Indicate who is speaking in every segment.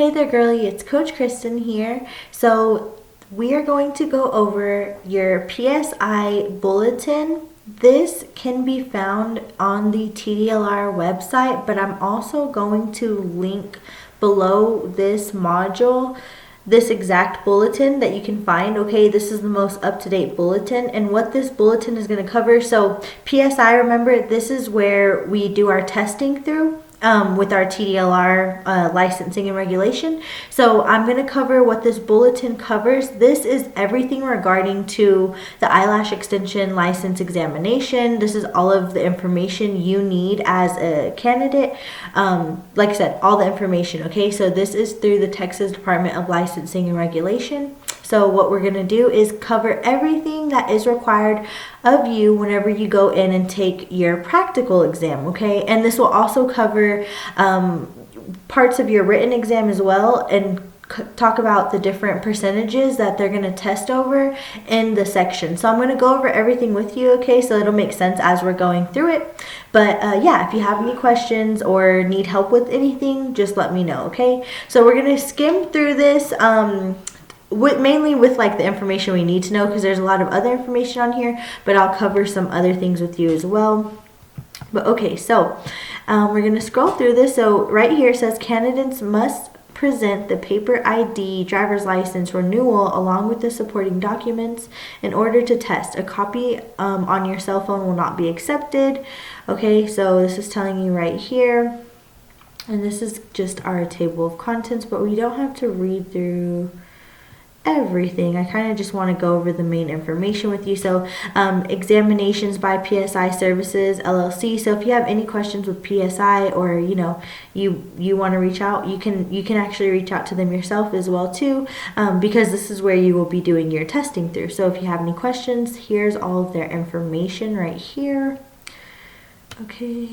Speaker 1: Hey there, girlie, it's Coach Kristen here. So, we are going to go over your PSI bulletin. This can be found on the TDLR website, but I'm also going to link below this module this exact bulletin that you can find. Okay, this is the most up-to-date bulletin, and what this bulletin is going to cover. So, PSI, remember, this is where we do our testing through. With our TDLR licensing and regulation. So I'm going to cover what this bulletin covers. This is everything regarding to the eyelash extension license examination. This is all of the information you need as a candidate. Like I said, all the information. Okay, so this is through the Texas Department of Licensing and Regulation. So what we're going to do is cover everything that is required of you whenever you go in and take your practical exam, okay? And this will also cover parts of your written exam as well, and talk about the different percentages that they're going to test over in the section. So I'm going to go over everything with you, okay? So it'll make sense as we're going through it. But yeah, if you have any questions or need help with anything, just let me know, okay? So we're going to skim through this mainly with like the information we need to know, because there's a lot of other information on here, but I'll cover some other things with you as well. But okay, so we're going to scroll through this. So right here it says candidates must present the paper ID, driver's license renewal, along with the supporting documents in order to test. A copy on your cell phone will not be accepted. Okay, so this is telling you right here. And this is just our table of contents, but we don't have to read through everything. I kind of just want to go over the main information with you. So examinations by PSI Services LLC. So if you have any questions with PSI, or you want to reach out, you can actually reach out to them yourself as well too, because this is where you will be doing your testing through. So if you have any questions, here's all of their information right here. Okay.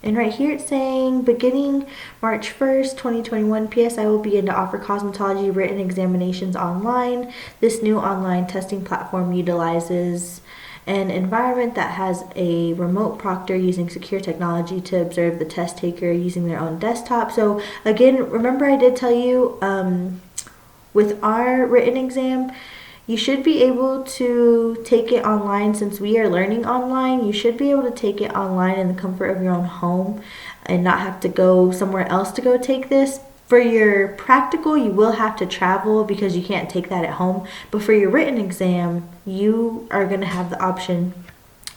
Speaker 1: And right here it's saying, beginning March 1st, 2021, PSI will begin to offer cosmetology written examinations online. This new online testing platform utilizes an environment that has a remote proctor using secure technology to observe the test taker using their own desktop. So again, remember I did tell you with our written exam, you should be able to take it online. Since we are learning online, you should be able to take it online in the comfort of your own home and not have to go somewhere else to go take this. For your practical, you will have to travel because you can't take that at home. But for your written exam, you are going to have the option.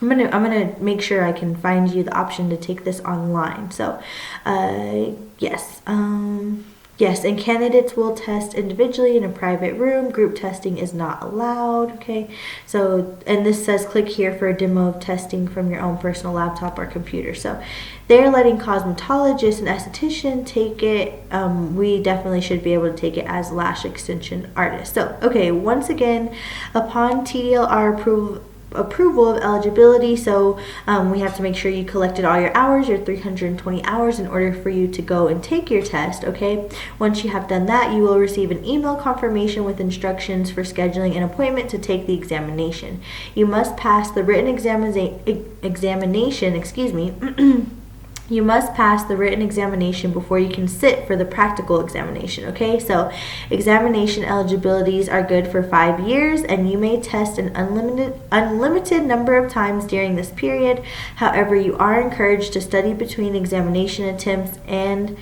Speaker 1: I'm gonna make sure I can find you the option to take this online. So, yes. Yes, and candidates will test individually in a private room. Group testing is not allowed, okay? So, and this says click here for a demo of testing from your own personal laptop or computer. So, they're letting cosmetologists and esthetician take it. We definitely should be able to take it as lash extension artists. So, okay, once again, upon TDLR approval of eligibility, so we have to make sure you collected all your hours, your 320 hours, in order for you to go and take your test, okay? Once you have done that, you will receive an email confirmation with instructions for scheduling an appointment to take the examination. You must pass the written examination, You must pass the written examination before you can sit for the practical examination, okay? So examination eligibilities are good for 5 years, and you may test an unlimited number of times during this period. However, you are encouraged to study between examination attempts and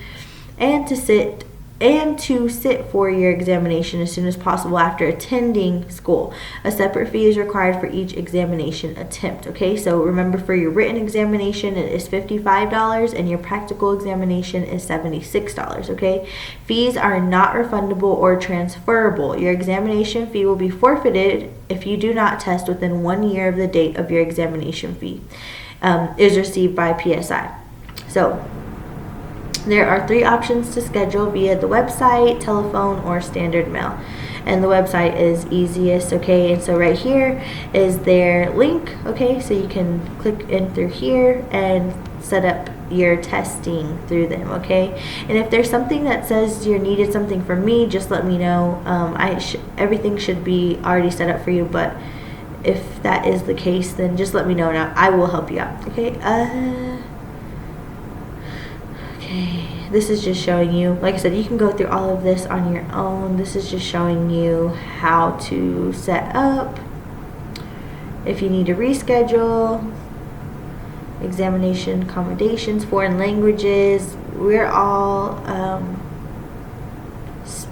Speaker 1: to sit for your examination as soon as possible after attending school. A separate fee is required for each examination attempt, okay? So remember, for your written examination, it is $55, and your practical examination is $76, okay? Fees are not refundable or transferable. Your examination fee will be forfeited if you do not test within 1 year of the date of your examination fee is received by PSI. So, there are 3 options to schedule via the website, telephone, or standard mail. And the website is easiest, okay? And so right here is their link, okay? So you can click in through here and set up your testing through them, okay? And if there's something that says you needed something from me, just let me know. Everything should be already set up for you, but if that is the case, then just let me know, and I will help you out, okay? Okay, this is just showing you, like I said, you can go through all of this on your own. This is just showing you how to set up if you need to reschedule, examination accommodations, foreign languages. We're all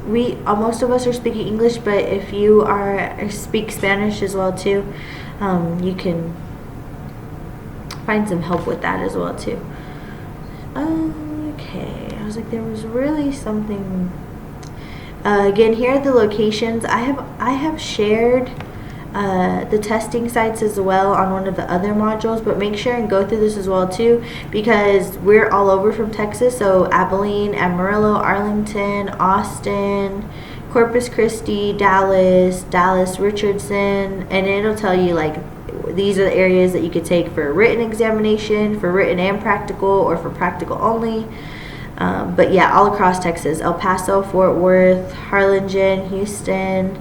Speaker 1: most of us are speaking English, but if you speak Spanish as well too, you can find some help with that as well too. Okay, I was like, there was really something. Again, here are the locations. I have shared the testing sites as well on one of the other modules, but make sure and go through this as well too, because we're all over from Texas. So Abilene, Amarillo, Arlington, Austin, Corpus Christi, Dallas, Richardson, and it'll tell you like these are the areas that you could take for written examination, for written and practical, or for practical only. But yeah, all across Texas: El Paso, Fort Worth, Harlingen, Houston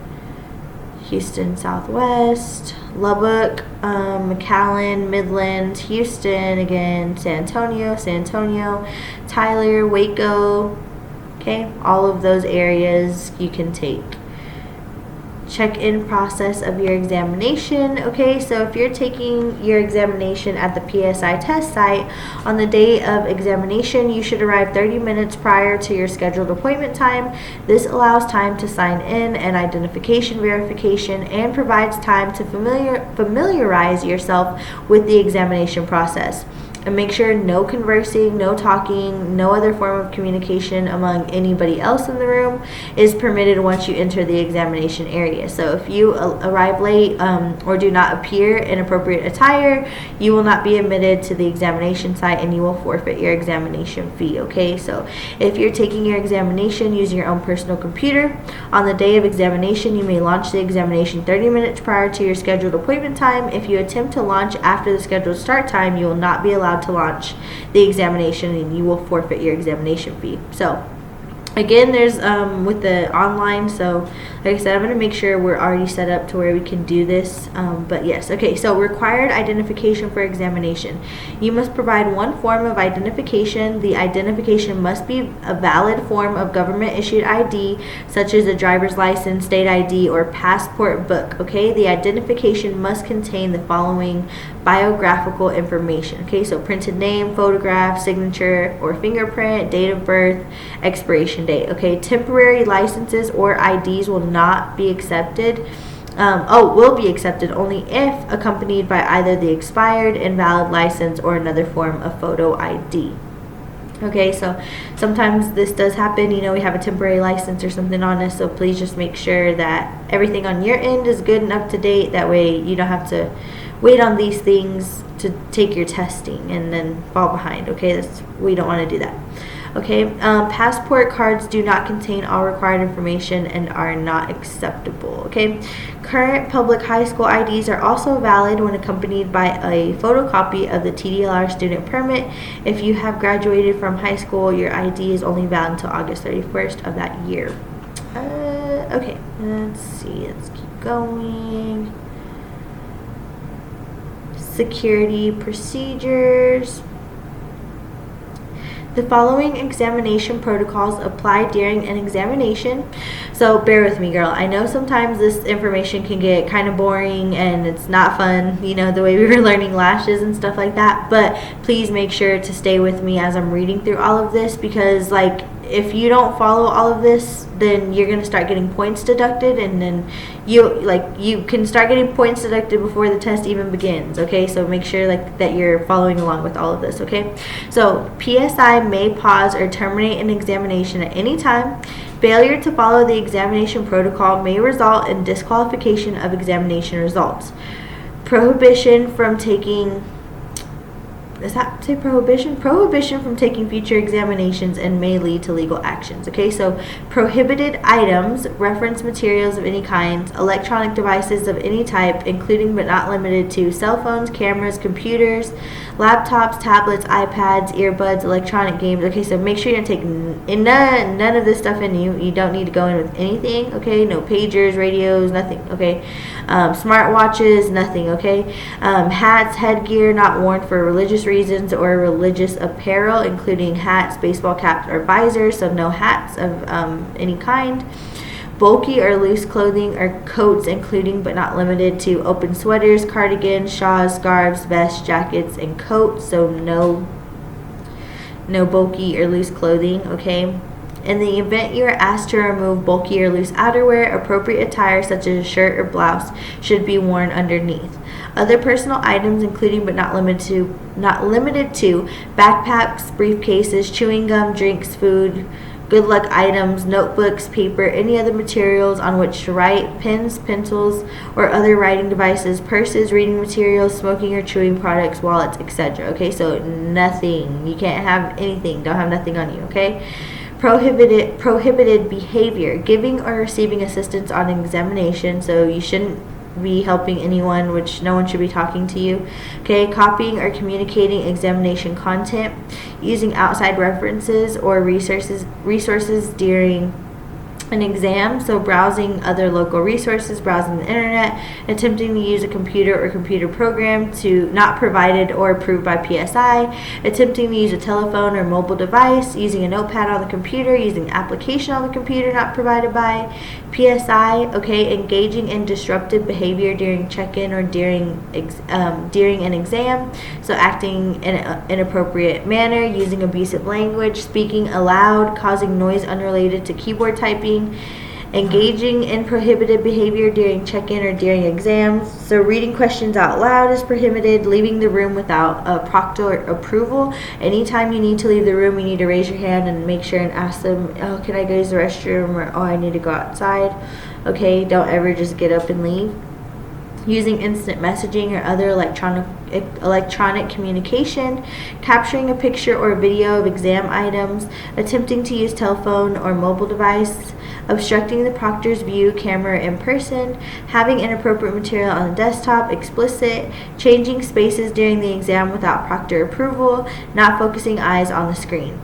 Speaker 1: Southwest, Lubbock, McAllen, Midland, Houston, again, San Antonio, Tyler, Waco. Okay, all of those areas you can take. Check-in process of your examination. Okay, so if you're taking your examination at the PSI test site, on the day of examination, you should arrive 30 minutes prior to your scheduled appointment time. This allows time to sign in and identification verification, and provides time to familiarize yourself with the examination process. And make sure no conversing, no talking, no other form of communication among anybody else in the room is permitted once you enter the examination area. So if you arrive late or do not appear in appropriate attire, you will not be admitted to the examination site, and you will forfeit your examination fee. Okay, so if you're taking your examination using your own personal computer, on the day of examination, you may launch the examination 30 minutes prior to your scheduled appointment time. If you attempt to launch after the scheduled start time, you will not be allowed to launch the examination, and you will forfeit your examination fee. So again, there's with the online, so like I said, I'm going to make sure we're already set up to where we can do this, but yes. Okay, so required identification for examination. You must provide one form of identification. The identification must be a valid form of government issued ID, such as a driver's license, state ID, or passport book. Okay, the identification must contain the following biographical information. Okay, so printed name, photograph, signature or fingerprint, date of birth, expiration date. Okay, temporary licenses or IDs will not be accepted. Will be accepted only if accompanied by either the expired, invalid license or another form of photo ID. Okay, so sometimes this does happen. You know, we have a temporary license or something on us, so please just make sure that everything on your end is good and up to date. That way you don't have to wait on these things to take your testing and then fall behind. Okay, we don't want to do that. Okay, passport cards do not contain all required information and are not acceptable. Okay, current public high school IDs are also valid when accompanied by a photocopy of the TDLR student permit. If you have graduated from high school, your ID is only valid until August 31st of that year. Okay, let's see, let's keep going. Security procedures. The following examination protocols apply during an examination. So bear with me, girl. I know sometimes this information can get kind of boring and it's not fun, you know, the way we were learning lashes and stuff like that. But please make sure to stay with me as I'm reading through all of this, because like if you don't follow all of this, then you're going to start getting points deducted, and then you can start getting points deducted before the test even begins. Okay, so make sure that you're following along with all of this. Okay, so PSI may pause or terminate an examination at any time. Failure to follow the examination protocol may result in disqualification of examination results. Prohibition from taking Prohibition from taking future examinations and may lead to legal actions. Okay, so prohibited items, reference materials of any kind, electronic devices of any type, including but not limited to cell phones, cameras, computers, laptops, tablets, iPads, earbuds, electronic games. Okay, so make sure you don't take none of this stuff in you. You don't need to go in with anything. Okay, no pagers, radios, nothing. Okay, smart watches, nothing. Okay, hats, headgear not worn for religious reasons reasons, or religious apparel, including hats, baseball caps, or visors, so no hats of any kind. Bulky or loose clothing or coats, including but not limited to open sweaters, cardigans, shawls, scarves, vests, jackets, and coats, so no bulky or loose clothing, okay? In the event you are asked to remove bulky or loose outerwear, appropriate attire such as a shirt or blouse should be worn underneath. Other personal items, including but not limited to backpacks, briefcases, chewing gum, drinks, food, good luck items, notebooks, paper, any other materials on which to write, pens, pencils, or other writing devices, purses, reading materials, smoking or chewing products, wallets, etc. Okay, so nothing. You can't have anything. Don't have nothing on you, okay? Prohibited behavior, giving or receiving assistance on examination, so you shouldn't be helping anyone, which no one should be talking to you, okay? Copying or communicating examination content, using outside references or resources during an exam, so browsing other local resources, browsing the internet, attempting to use a computer or computer program to not provided or approved by PSI, attempting to use a telephone or mobile device, using a notepad on the computer, using an application on the computer not provided by PSI, okay? Engaging in disruptive behavior during check-in or during an exam, so acting in an inappropriate manner, using abusive language, speaking aloud, causing noise unrelated to keyboard typing, engaging in prohibited behavior during check-in or during exams, so reading questions out loud is prohibited, leaving the room without a proctor approval. Anytime you need to leave the room, you need to raise your hand and make sure and ask them, oh, can I go use the restroom, or oh, I need to go outside, okay? Don't ever just get up and leave. Using instant messaging or other electronic communication, capturing a picture or video of exam items, attempting to use telephone or mobile device, obstructing the proctor's view camera in person, having inappropriate material on the desktop, explicit, changing spaces during the exam without proctor approval, not focusing eyes on the screen.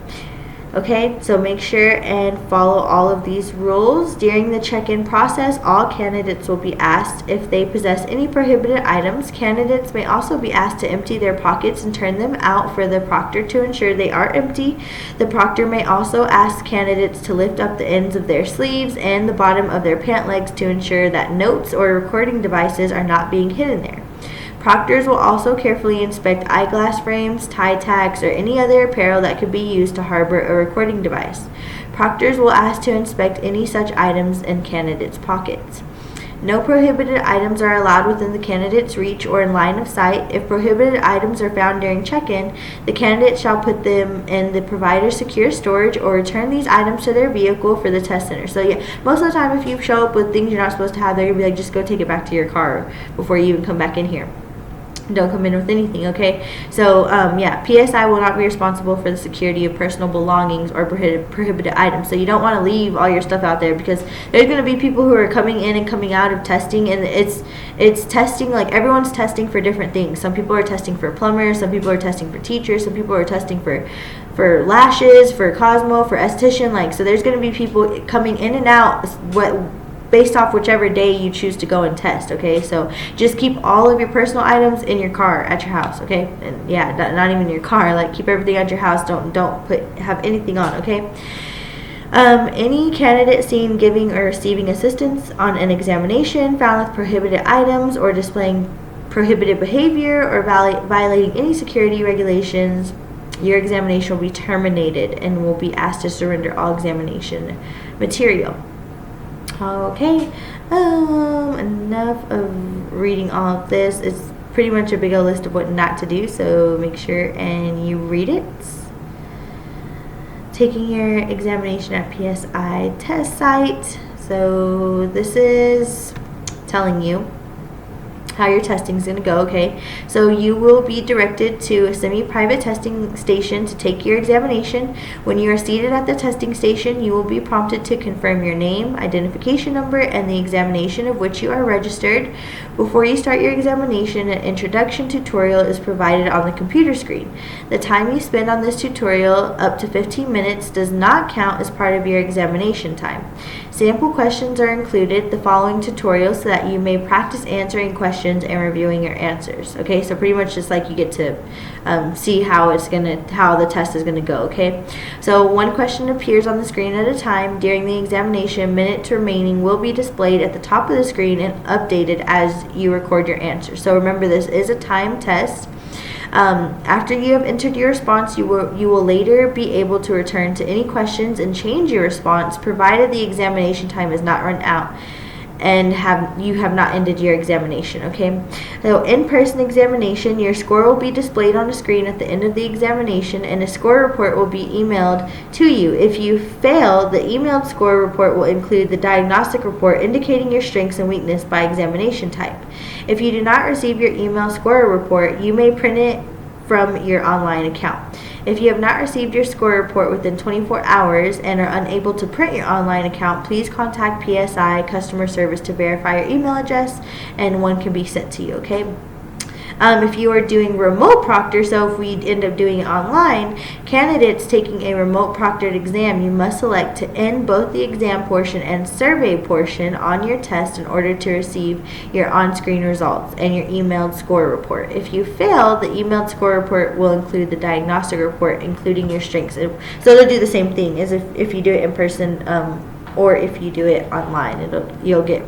Speaker 1: Okay, so make sure and follow all of these rules. During the check-in process, all candidates will be asked if they possess any prohibited items. Candidates may also be asked to empty their pockets and turn them out for the proctor to ensure they are empty. The proctor may also ask candidates to lift up the ends of their sleeves and the bottom of their pant legs to ensure that notes or recording devices are not being hidden there. Proctors will also carefully inspect eyeglass frames, tie tags, or any other apparel that could be used to harbor a recording device. Proctors will ask to inspect any such items in candidates' pockets. No prohibited items are allowed within the candidate's reach or in line of sight. If prohibited items are found during check-in, the candidate shall put them in the provider's secure storage or return these items to their vehicle for the test center. So yeah, most of the time if you show up with things you're not supposed to have, they're going to be like, just go take it back to your car before you even come back in here. Don't come in with anything, okay? So, yeah, PSI will not be responsible for the security of personal belongings or prohibited items. So you don't want to leave all your stuff out there, because there's going to be people who are coming in and coming out of testing, and it's testing, like everyone's testing for different things. Some people are testing for plumbers, some people are testing for teachers, some people are testing for lashes, for Cosmo, for esthetician, like, so there's going to be people coming in and out based off whichever day you choose to go and test, okay? So just keep all of your personal items in your car at your house, okay? And yeah, not even your car, like keep everything at your house. Don't have anything on, okay? Any candidate seen giving or receiving assistance on an examination, found with prohibited items or displaying prohibited behavior or violating any security regulations, your examination will be terminated and will be asked to surrender all examination material. Okay, enough of reading all of this. It's pretty much a big old list of what not to do, so make sure and you read it. Taking your examination at PSI test site. So this is telling you how your testing is going to go, okay? So you will be directed to a semi-private testing station to take your examination. When you are seated at the testing station, you will be prompted to confirm your name, identification number, and the examination of which you are registered. Before you start your examination, an introduction tutorial is provided on the computer screen. The time you spend on this tutorial, up to 15 minutes, does not count as part of your examination time. Sample questions are included the following tutorial so that you may practice answering questions questions and reviewing your answers. Okay, so pretty much just like you get to see how the test is gonna go. Okay, so one question appears on the screen at a time. During the examination, minutes remaining will be displayed at the top of the screen and updated as you record your answer. So remember, this is a timed test. After you have entered your response, you will later be able to return to any questions and change your response, provided the examination time is not run out and you have not ended your examination. Okay, so in-person examination, your score will be displayed on a screen at the end of the examination, and a score report will be emailed to you. If you fail, the emailed score report will include the diagnostic report indicating your strengths and weakness by examination type. If you do not receive your email score report, you may print it from your online account. If you have not received your score report within 24 hours and are unable to print your online account, please contact PSI customer service to verify your email address, and one can be sent to you. Okay. If you are doing remote proctor, so if we end up doing it online, candidates taking a remote proctored exam, you must select to end both the exam portion and survey portion on your test in order to receive your on-screen results and your emailed score report. If you fail, the emailed score report will include the diagnostic report, including your strengths. So they'll do the same thing as if you do it in person, or if you do it online. You'll get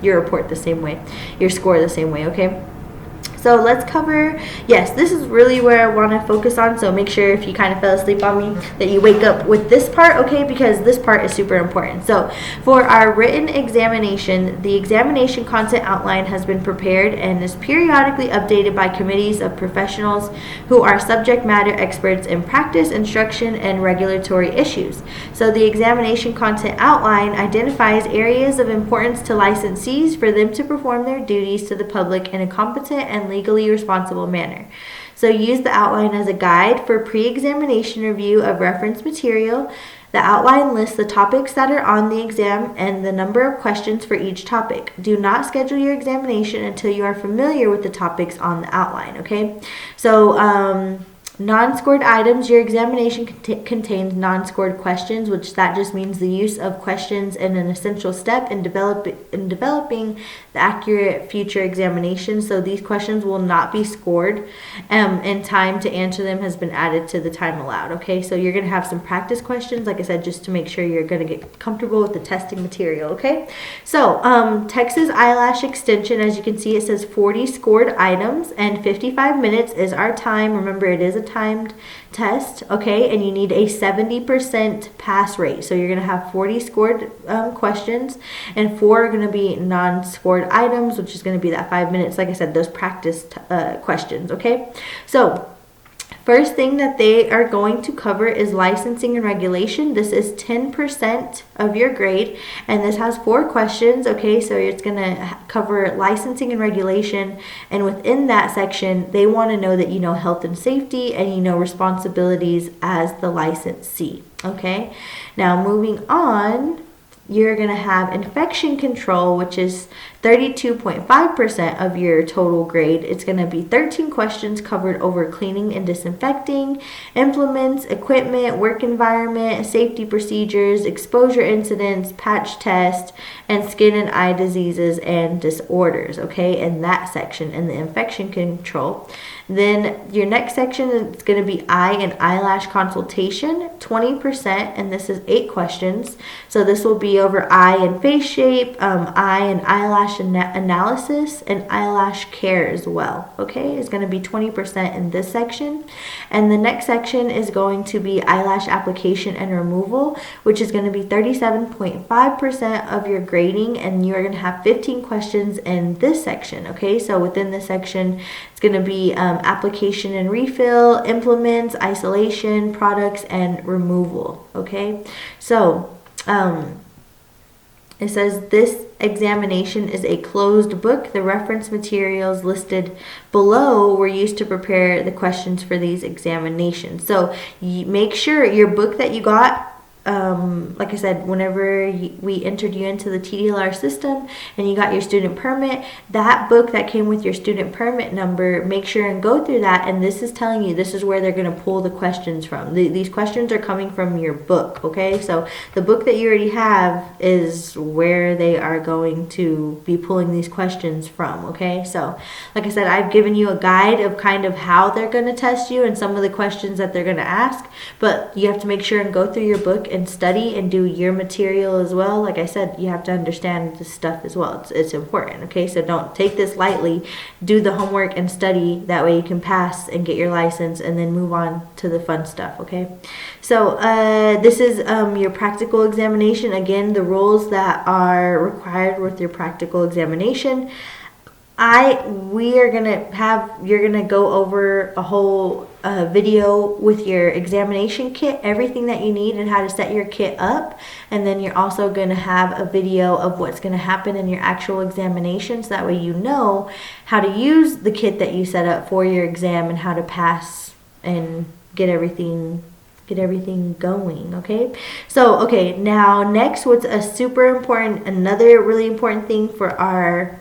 Speaker 1: your report the same way, your score the same way. Okay. So let's cover, yes, this is really where I want to focus on. So make sure if you kind of fell asleep on me that you wake up with this part, okay, because this part is super important. So for our written examination, the examination content outline has been prepared and is periodically updated by committees of professionals who are subject matter experts in practice, instruction, and regulatory issues. So the examination content outline identifies areas of importance to licensees for them to perform their duties to the public in a competent and legally responsible manner. So use the outline as a guide for pre-examination review of reference material. The outline lists the topics that are on the exam and the number of questions for each topic. Do not schedule your examination until you are familiar with the topics on the outline. Okay, so non-scored items. Your examination contains non-scored questions, which that just means the use of questions in an essential step in developing the accurate future examination. So these questions will not be scored, and time to answer them has been added to the time allowed. Okay, so you're going to have some practice questions, like I said, just to make sure you're going to get comfortable with the testing material. Okay, so Texas eyelash extension, as you can see, it says 40 scored items and 55 minutes is our time. Remember, it is a timed test, okay, and you need a 70% pass rate. So you're going to have 40 scored questions, and 4 are going to be non-scored items, which is going to be that 5 minutes. Like I said, those practice questions, okay? So first thing that they are going to cover is licensing and regulation. This is 10% of your grade, and this has 4 questions, okay? So it's going to cover licensing and regulation, and within that section, they want to know that you know health and safety and you know responsibilities as the licensee, okay? Now, moving on, you're going to have infection control, which is 32.5% of your total grade. It's going to be 13 questions covered over cleaning and disinfecting, implements, equipment, work environment, safety procedures, exposure incidents, patch test, and skin and eye diseases and disorders, okay, in that section, in the infection control. Then your next section is going to be eye and eyelash consultation, 20%, and this is 8 questions. So this will be over eye and face shape, eye and eyelash analysis, and eyelash care as well. Okay, it's going to be 20% in this section. And the next section is going to be eyelash application and removal, which is going to be 37.5% of your grading, and you're going to have 15 questions in this section. Okay, so within this section, it's going to be application and refill, implements, isolation, products, and removal. Okay, so it says this examination is a closed book. The reference materials listed below were used to prepare the questions for these examinations. So you make sure your book that you got like I said, whenever we entered you into the TDLR system and you got your student permit, that book that came with your student permit number, make sure and go through that. And this is telling you this is where they're going to pull the questions from. These questions are coming from your book, okay? So the book that you already have is where they are going to be pulling these questions from, okay? So like I said, I've given you a guide of kind of how they're going to test you and some of the questions that they're going to ask, but you have to make sure and go through your book and study and do your material as well. Like I said, you have to understand this stuff as well. It's important, okay? So don't take this lightly. Do the homework and study. That way you can pass and get your license and then move on to the fun stuff, okay? So this is your practical examination. Again, the rules that are required with your practical examination. You're gonna go over a whole video with your examination kit, everything that you need and how to set your kit up, and then you're also gonna have a video of what's gonna happen in your actual examination, so that way you know how to use the kit that you set up for your exam and how to pass and get everything going, okay? So, okay, now next, what's a super important, another really important thing for our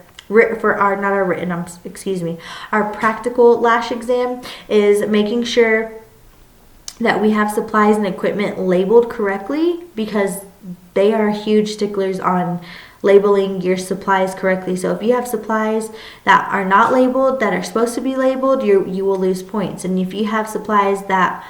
Speaker 1: practical lash exam is making sure that we have supplies and equipment labeled correctly, because they are huge sticklers on labeling your supplies correctly. So if you have supplies that are not labeled, that are supposed to be labeled, you will lose points. And if you have supplies that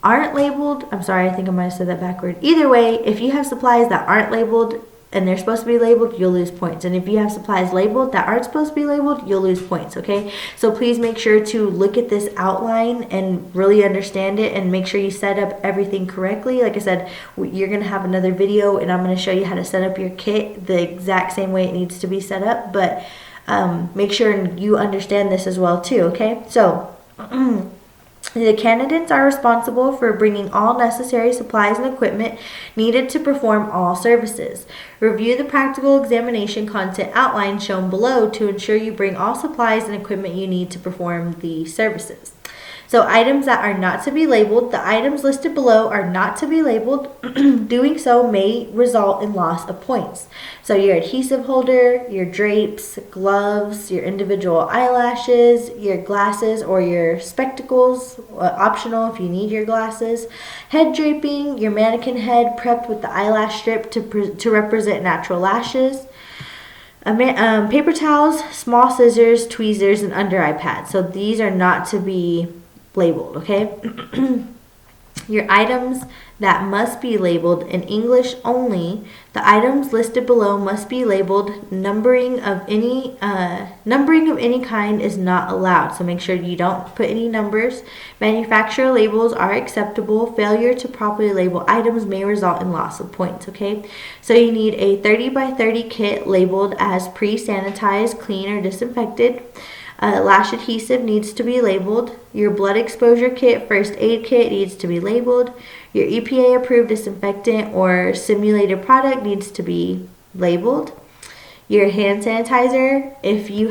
Speaker 1: aren't labeled, I'm sorry, I think I might have said that backward. Either way, if you have supplies that aren't labeled and they're supposed to be labeled, you'll lose points. And if you have supplies labeled that aren't supposed to be labeled, you'll lose points, okay? So please make sure to look at this outline and really understand it and make sure you set up everything correctly. Like I said, you're gonna have another video and I'm gonna show you how to set up your kit the exact same way it needs to be set up, but make sure you understand this as well too, okay? So, the candidates are responsible for bringing all necessary supplies and equipment needed to perform all services. Review the practical examination content outline shown below to ensure you bring all supplies and equipment you need to perform the services. So items that are not to be labeled, the items listed below are not to be labeled. Doing so may result in loss of points. So your adhesive holder, your drapes, gloves, your individual eyelashes, your glasses or your spectacles, optional if you need your glasses, head draping, your mannequin head prepped with the eyelash strip to represent natural lashes, paper towels, small scissors, tweezers, and under eye pads. So these are not to be labeled, okay? Your items that must be labeled in English only. The items listed below must be labeled. Numbering of any kind is not allowed, so make sure you don't put any numbers. Manufacturer labels are acceptable. Failure to properly label items may result in loss of points, okay? So you need a 30 by 30 kit labeled as pre-sanitized, clean, or disinfected. Lash adhesive needs to be labeled. Your blood exposure kit, first aid kit needs to be labeled. Your EPA approved disinfectant or simulated product needs to be labeled. Your hand sanitizer, if you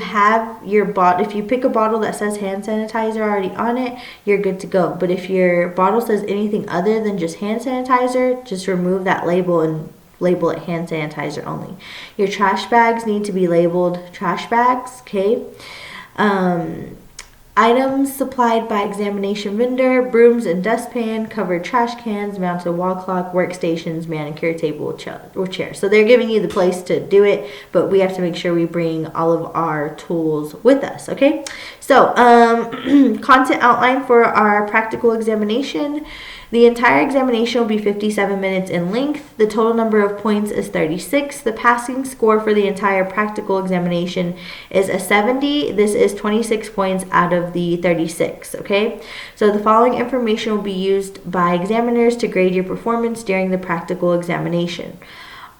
Speaker 1: pick a bottle that says hand sanitizer already on it, you're good to go. But if your bottle says anything other than just hand sanitizer, just remove that label and label it hand sanitizer only. Your trash bags need to be labeled trash bags, okay? Items supplied by examination vendor: brooms and dustpan, covered trash cans, mounted wall clock, workstations, manicure table, or chair. So they're giving you the place to do it, but we have to make sure we bring all of our tools with us, okay? So, content outline for our practical examination. The entire examination will be 57 minutes in length. The total number of points is 36. The passing score for the entire practical examination is a 70. This is 26 points out of the 36, okay? So the following information will be used by examiners to grade your performance during the practical examination.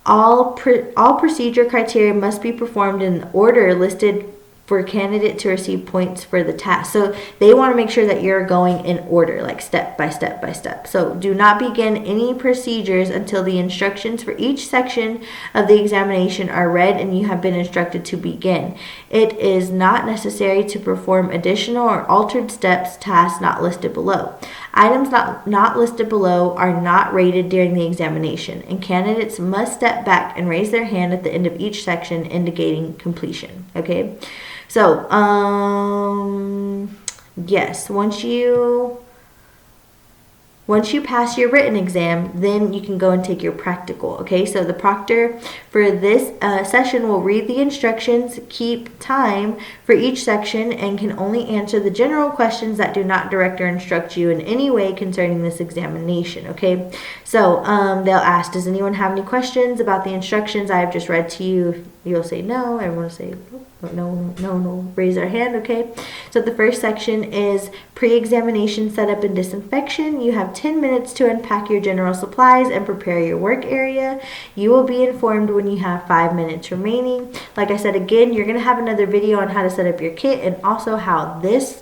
Speaker 1: All procedure criteria must be performed in the order listed for a candidate to receive points for the task. So they want to make sure that you're going in order, like step by step by step. So do not begin any procedures until the instructions for each section of the examination are read and you have been instructed to begin. It is not necessary to perform additional or altered steps, tasks not listed below. Items not listed below are not rated during the examination, and candidates must step back and raise their hand at the end of each section indicating completion. Okay, so yes, once you pass your written exam, then you can go and take your practical. Okay, so the proctor for this session will read the instructions, keep time for each section, and can only answer the general questions that do not direct or instruct you in any way concerning this examination. Okay, so they'll ask, does anyone have any questions about the instructions I have just read to you? You'll say no. Everyone will say no, raise their hand. Okay, so the first section is pre-examination setup and disinfection. You have 10 minutes to unpack your general supplies and prepare your work area. You will be informed when you have 5 minutes remaining. Like I said, again, you're going to have another video on how to set up your kit, and also how this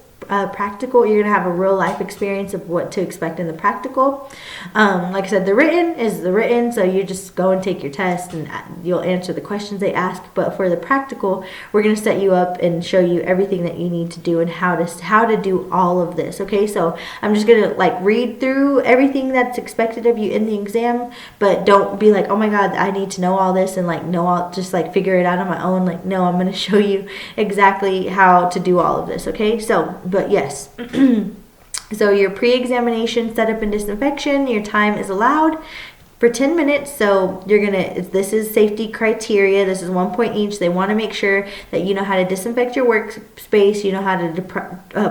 Speaker 1: practical, you're going to have a real life experience of what to expect in the practical. Like I said, the written is the written, so you just go and take your test and you'll answer the questions they ask. But for the practical, we're going to set you up and show you everything that you need to do and how to do all of this. Okay, so I'm just going to like read through everything that's expected of you in the exam, but don't be like, oh my god, I need to know all this and like know all, just like figure it out on my own. Like, no, I'm going to show you exactly how to do all of this. Okay, so but yes. So your pre-examination setup and disinfection, your time is allowed for 10 minutes. So this is safety criteria. This is 1 point each. They want to make sure that you know how to disinfect your workspace, you know how to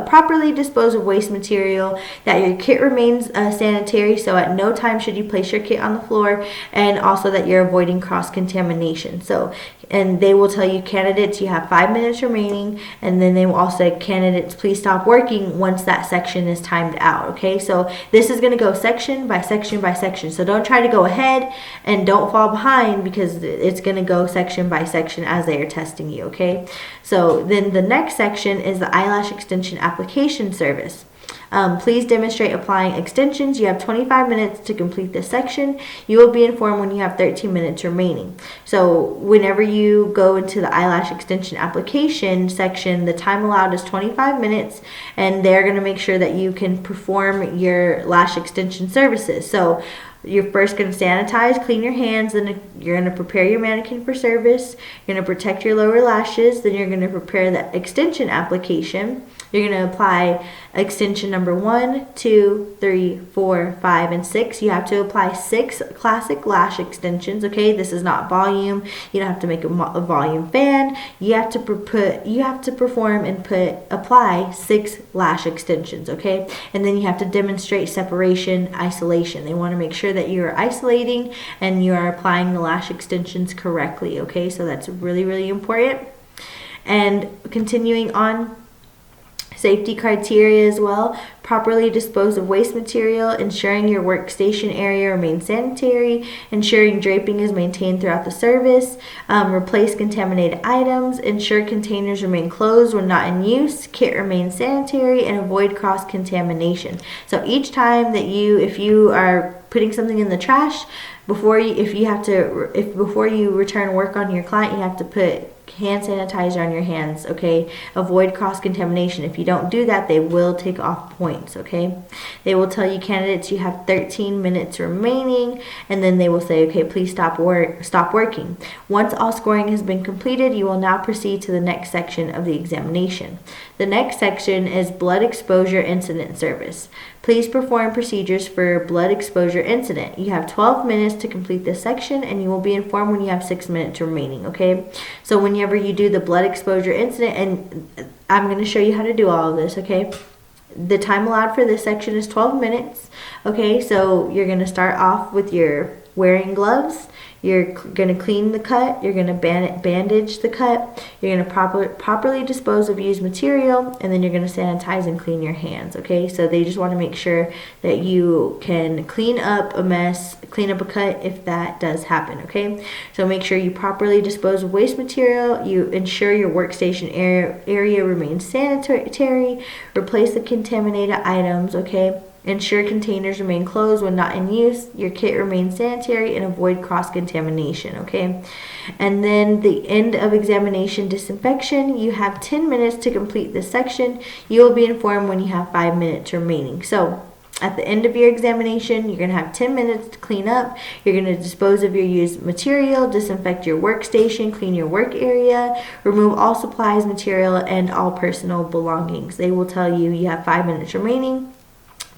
Speaker 1: properly dispose of waste material, that your kit remains sanitary, so at no time should you place your kit on the floor, and also that you're avoiding cross-contamination. So, and they will tell you, candidates, you have 5 minutes remaining, and then they will also say, candidates, please stop working once that section is timed out. Okay, so this is going to go section by section by section. So don't try to go ahead and don't fall behind, because it's going to go section by section as they are testing you. Okay, so then the next section is the eyelash extension application service. Please demonstrate applying extensions. You have 25 minutes to complete this section. You will be informed when you have 13 minutes remaining. So whenever you go into the eyelash extension application section, the time allowed is 25 minutes, and they're going to make sure that you can perform your lash extension services. So you're first going to sanitize, clean your hands, then you're going to prepare your mannequin for service. You're going to protect your lower lashes, then you're going to prepare the extension application. You're going to apply extension number 1, 2, 3, 4, 5, and 6. You have to apply 6 classic lash extensions. Okay, this is not volume. You don't have to make a volume fan. You have to perform and apply 6 lash extensions. Okay, and then you have to demonstrate separation, isolation. They want to make sure that you are isolating and you are applying the lash extensions correctly. Okay, so that's really, really important. And continuing on, safety criteria as well. Properly dispose of waste material, ensuring your workstation area remains sanitary, ensuring draping is maintained throughout the service, replace contaminated items, ensure containers remain closed when not in use, kit remains sanitary, and avoid cross-contamination. So each time that if you are putting something in the trash, before you return work on your client, you have to put hand sanitizer on your hands. Okay, avoid cross-contamination. If you don't do that, they will take off points. Okay, they will tell you, candidates, you have 13 minutes remaining, and then they will say, okay, please stop working. Once all scoring has been completed, you will now proceed to the next section of the examination. The next section is blood exposure incident service. Please perform procedures for blood exposure incident. You have 12 minutes to complete this section, and you will be informed when you have 6 minutes remaining. Okay, so whenever you do the blood exposure incident, and I'm going to show you how to do all of this. Okay, the time allowed for this section is 12 minutes. Okay, so you're going to start off with your wearing gloves. You're going to clean the cut. You're going to bandage the cut. You're going to properly dispose of used material, and then you're going to sanitize and clean your hands. Okay, so they just want to make sure that you can clean up a mess, clean up a cut if that does happen. Okay, so make sure you properly dispose of waste material. You ensure your workstation area remains sanitary. Replace the contaminated items. Okay. Ensure containers remain closed when not in use. Your kit remains sanitary, and avoid cross-contamination. Okay, and then the end of examination disinfection. You have 10 minutes to complete this section. You will be informed when you have 5 minutes remaining. So At the end of your examination, you're going to have 10 minutes to clean up. You're going to dispose of your used material, disinfect your workstation, clean your work area, remove all supplies, material, and all personal belongings. They will tell you you have 5 minutes remaining.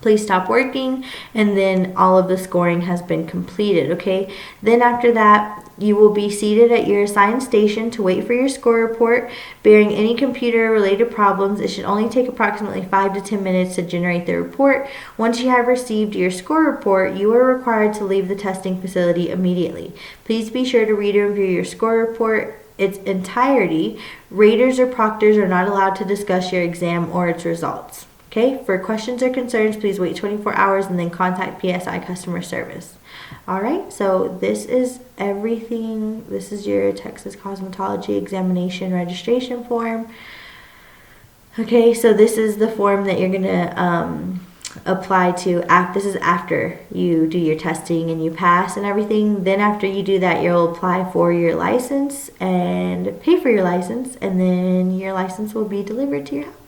Speaker 1: Please stop working, and then all of the scoring has been completed, okay? Then after that, you will be seated at your assigned station to wait for your score report. Bearing any computer-related problems, it should only take approximately 5 to 10 minutes to generate the report. Once you have received your score report, you are required to leave the testing facility immediately. Please be sure to read and review your score report its entirety. Raters or proctors are not allowed to discuss your exam or its results. Okay, for questions or concerns, please wait 24 hours and then contact PSI customer service. All right, so this is everything. This is your Texas Cosmetology Examination Registration Form. Okay, so this is the form that you're going to apply to. This is after you do your testing and you pass and everything. Then after you do that, you'll apply for your license and pay for your license, and then your license will be delivered to your house.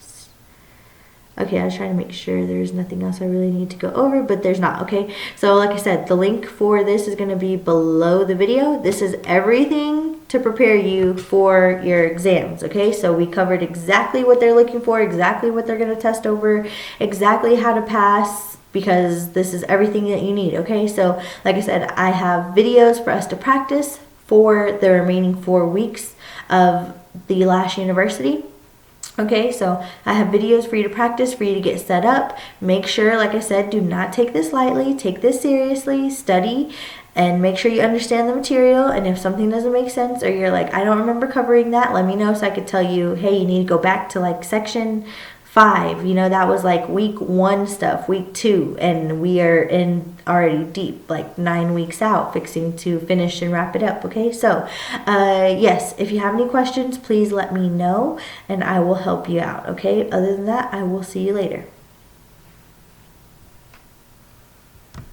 Speaker 1: Okay, I was trying to make sure there's nothing else I really need to go over, but there's not, okay? So like I said, the link for this is going to be below the video. This is everything to prepare you for your exams, okay? So we covered exactly what they're looking for, exactly what they're going to test over, exactly how to pass, because this is everything that you need, okay? So like I said, I have videos for us to practice for the remaining 4 weeks of the Lash University. Okay, so I have videos for you to practice, for you to get set up. Make sure, like I said, do not take this lightly. Take this seriously. Study and make sure you understand the material. And if something doesn't make sense or you're like, I don't remember covering that, let me know so I could tell you, hey, you need to go back to like section 5. You know, that was like week 1 stuff, week 2. And we are in already deep, like 9 weeks out, fixing to finish and wrap it up, okay? So, yes, if you have any questions, please let me know, and I will help you out, okay? Other than that, I will see you later.